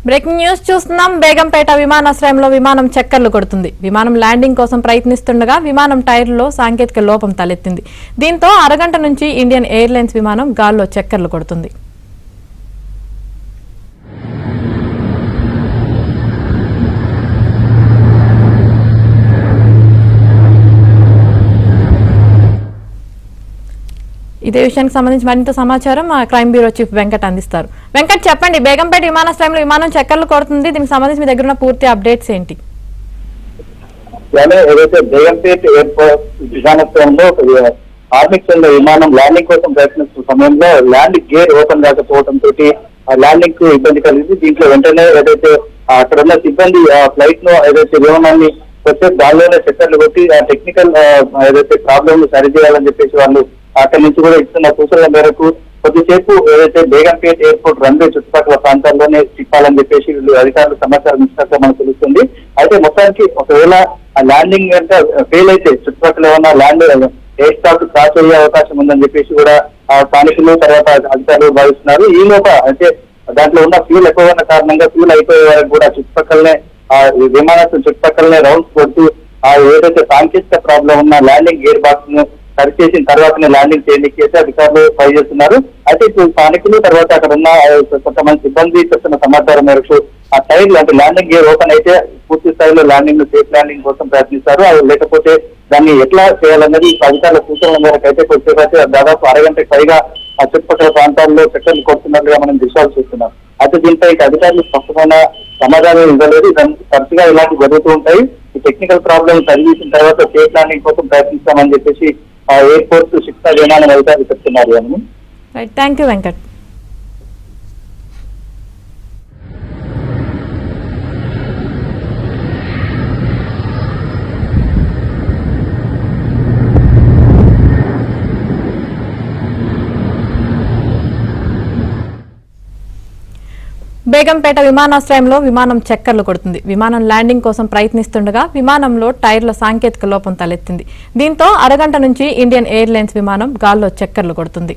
Breaking news చూస్తున్నాం. బేగంపేట విమానాశ్రయంలో విమానం చక్కర్లు కొడుతుంది. విమానం ల్యాండింగ్ కోసం ప్రయత్నిస్తుండగా విమానం టైర్లో సాంకేతిక లోపం తలెత్తింది. దీంతో అరగంట నుంచి ఇండియన్ ఎయిర్లైన్స్ విమానం గాల్లో చక్కర్లు కొడుతుంది. ఇదే విషయానికి సంబంధించి మరింత సమాచారం మా క్రైమ్ బ్యూరో చీఫ్ వెంకట్ అందిస్తారు. వెంకట్, చెప్పండి, బేగంపేట విమానాశ్రయంలో విమానం చక్కర్లు కొడుతుంది. దీనికి సంబంధించి మీ దగ్గర ఉన్న పూర్తి అప్డేట్స్ ఏంటి? ఏదైతే బేగంపేట ఎయిర్పోర్ట్ విమానాశ్రయంలో ఆర్మిక్స్ విమానం ల్యాండింగ్ కోసం ప్రయత్నిస్తున్న సమయంలో ల్యాండ్ గేర్ ఓపెన్ కాకపోవడంతో ల్యాండింగ్ కు ఇబ్బంది కలిగింది. దీంట్లో వెంటనే ఏదైతే అక్కడ ఉన్న సిబ్బంది ఫ్లైట్ ను ఏదైతే విమానాన్ని వచ్చే దానిలోనే చక్కర్లు కొట్టి ఆ టెక్నికల్ ఏదైతే ప్రాబ్లమ్ సరి చేయాలని చెప్పేసి వాళ్ళు అక్కడి నుంచి కూడా ఇస్తున్న సూచనల మేరకు కొద్దిసేపు ఏదైతే బేగంపేట ఎయిర్పోర్ట్ రన్వే చుట్టుపక్కల ప్రాంతాల్లోనే తిప్పాలని చెప్పేసి వీళ్ళు అధికారులు సమాచారం ఇచ్చినట్టు మనకు తెలుస్తుంది. అయితే మొత్తానికి ఒకవేళ ఆ ల్యాండింగ్ కనుక ఫెయిల్ అయితే చుట్టుపక్కల ఏమన్నా ల్యాండ్ ఎయిర్ స్టాఫ్ క్రాస్ అయ్యే అవకాశం ఉందని చెప్పేసి కూడా స్థానికులు తర్వాత అధికారులు భావిస్తున్నారు. ఈ లోప అంటే దాంట్లో ఉన్న ఫ్యూల్ ఎక్కువ ఉన్న కారణంగా ఫ్యూల్ అయిపోయే వరకు కూడా చుట్టుపక్కలనే విమానాశ్రయం చుట్టుపక్కలనే రౌండ్స్ కొడుతూ ఏదైతే సాంకేతిక ప్రాబ్లం ఉన్న ల్యాండింగ్ గేర్ బాక్స్ ను సరిచేసిన తర్వాతనే ల్యాండింగ్ చేయడానికి అయితే అధికారులు ట్రై చేస్తున్నారు. అయితే ఇప్పుడు స్థానికులు తర్వాత అక్కడ ఉన్న కొంతమంది సిబ్బంది చెప్తున్న సమాచారం మేరకు ఆ టైర్ అంటే ల్యాండింగ్ గేర్ ఓపెన్ అయితే పూర్తి స్థాయిలో ల్యాండింగ్ సేఫ్ ల్యాండింగ్ కోసం ప్రయత్నిస్తారు. అది లేకపోతే దాన్ని ఎట్లా చేయాలన్నది అధికారుల సూచనల మేరకు అయితే కొద్దిసేపు దాదాపు అరగంటకు పైగా ఆ చుట్టుపక్కల ప్రాంతాల్లో చక్కర్లు కొడుతున్నట్లుగా మనం దృశ్యాలు చూస్తున్నాం. అయితే దీనిపై అధికారులు స్పష్టమైన సమాధానం ఇవ్వలేదు. తరచుగా ఇలాంటివి జరుగుతూ ఉంటాయి. ఈ టెక్నికల్ ప్రాబ్లమ్ సరిచేసిన తర్వాత సేఫ్ ల్యాండింగ్ కోసం ప్రయత్నిస్తామని చెప్పేసి ఎయిర్పోర్ట్ శిక్షణ విమానం అధికారులు చెప్తున్నారు. Thank you Venkat. బేగంపేట విమానాశ్రయంలో విమానం చక్కర్లు కొడుతుంది. విమానం ల్యాండింగ్ కోసం ప్రయత్నిస్తుండగా విమానంలో టైర్ల సాంకేతిక లోపం తలెత్తింది. దీంతో అరగంట నుంచి ఇండియన్ ఎయిర్లైన్స్ విమానం గాల్లో చక్కర్లు కొడుతుంది.